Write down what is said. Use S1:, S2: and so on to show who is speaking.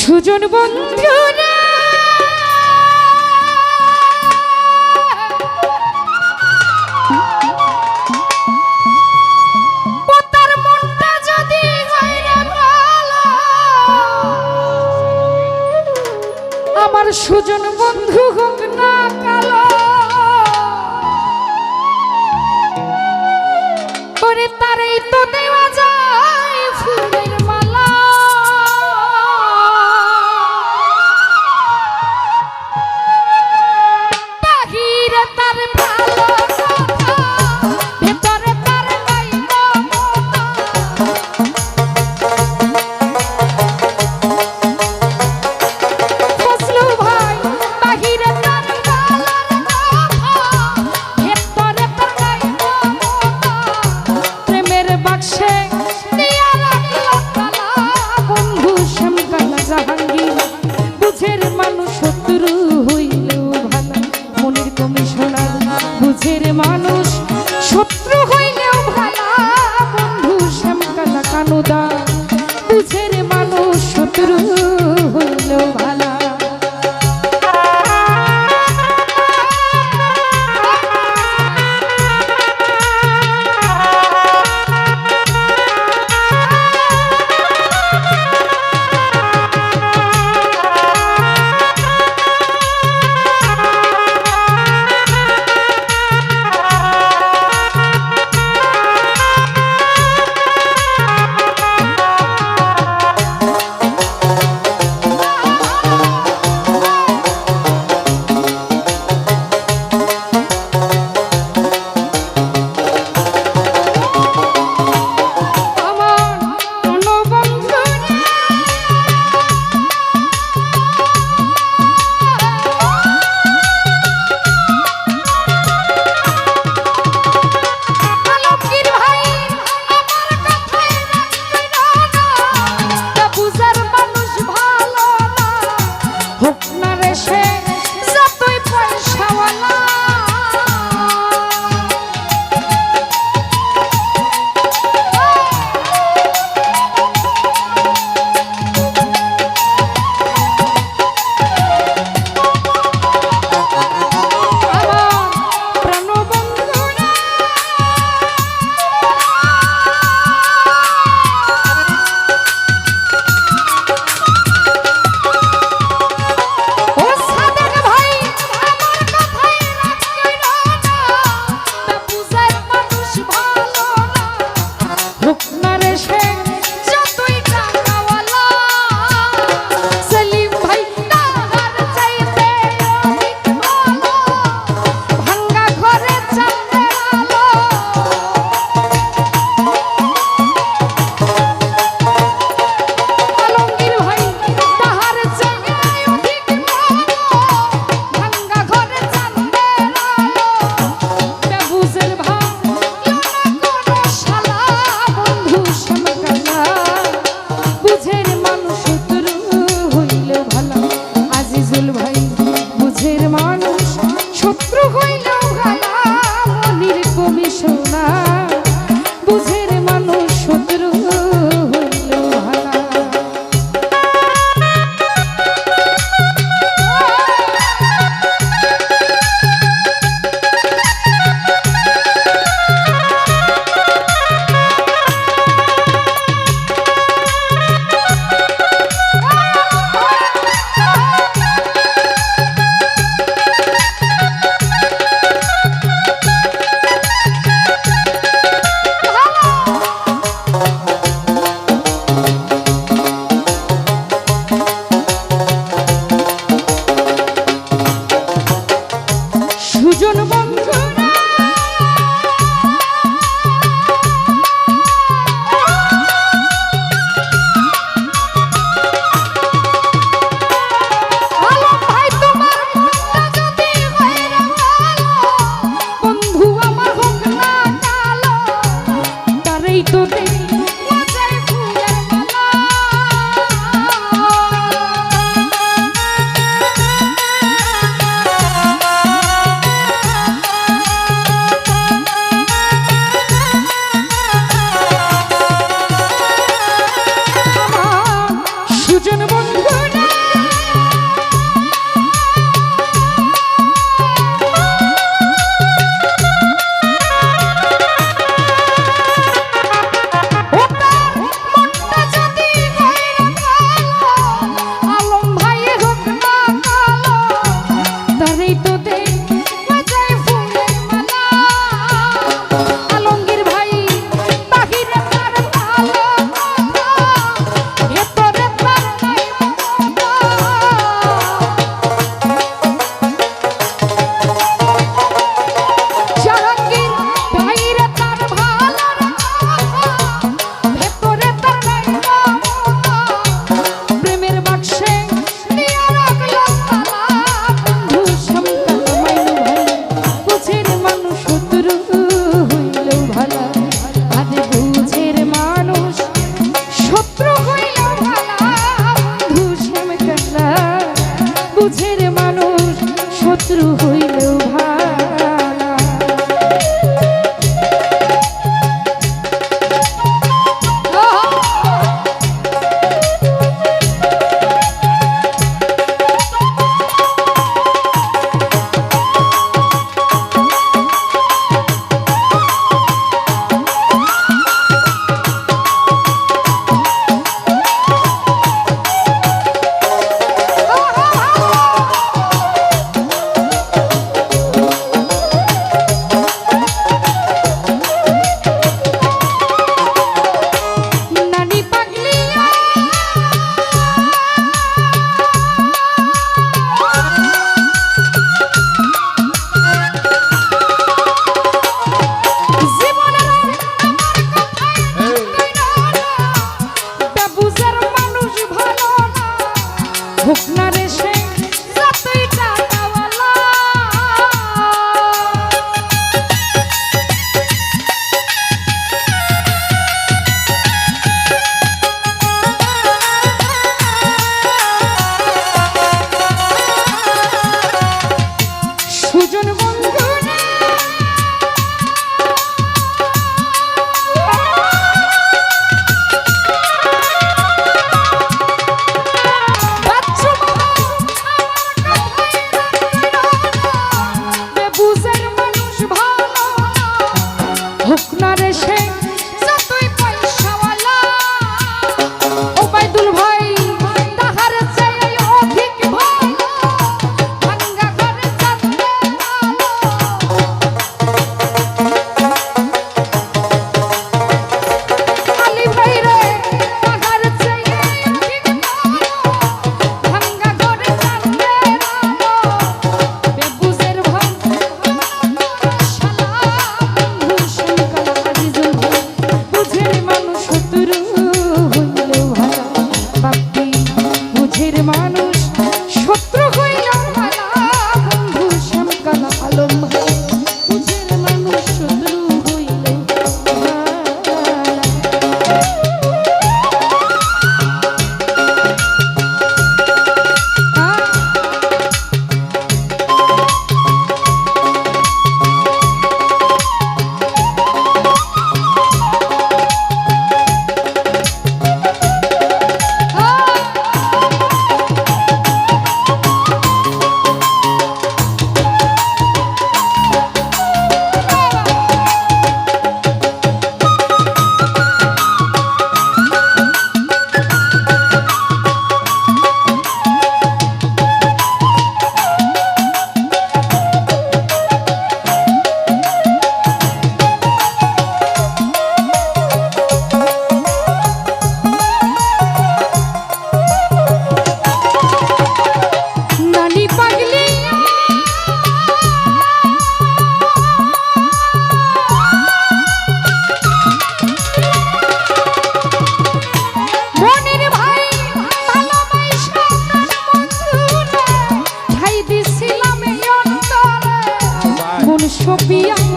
S1: সুজন বন্ধুরা পোতার মনটা যদি হইরে ভালো আমার সুজন বন্ধু হোক না কালো ওরে তারেই তো দেওয়া যায় ফুলের মালা বাহিরে তার ভালো কথা ভেতরে তার নাই ফজলু ভাই বাহিরে তার ভালো কথা ভেতরে তার নাই প্রেমের বাক্সে দিয়া রাখলো তালা বন্ধু শ্যামকালা জাহাঙ্গীর বুঝের মানুষ শত্রু হইলেও ভালো মনের কমিশনার বুঝের মানুষ শত্রু হইলেও ভালো বন্ধু শ্যামকালা কানুদা বুঝের মানুষ শত্রু হইলেও ভালো হোক না রে সে যতই টাকাওয়ালা সুজন বন্ধু হোক না রে সে যতই পয়সাওয়ালা ওবাইদুল ভাই তাহার চেয়ে অধিক ভালো ভাঙ্গা ঘরে চাঁদে আলী ভাই রে তাহার চেয়ে অধিক ভালো ভাঙ্গা ঘরে চাঁদে বেবুজের ভাই মানুষ শত্রু হইয়া ভালা বন্ধু শ্যামকাল আলম ভাই বুঝের মানুষ শত্রু হইলে Sophia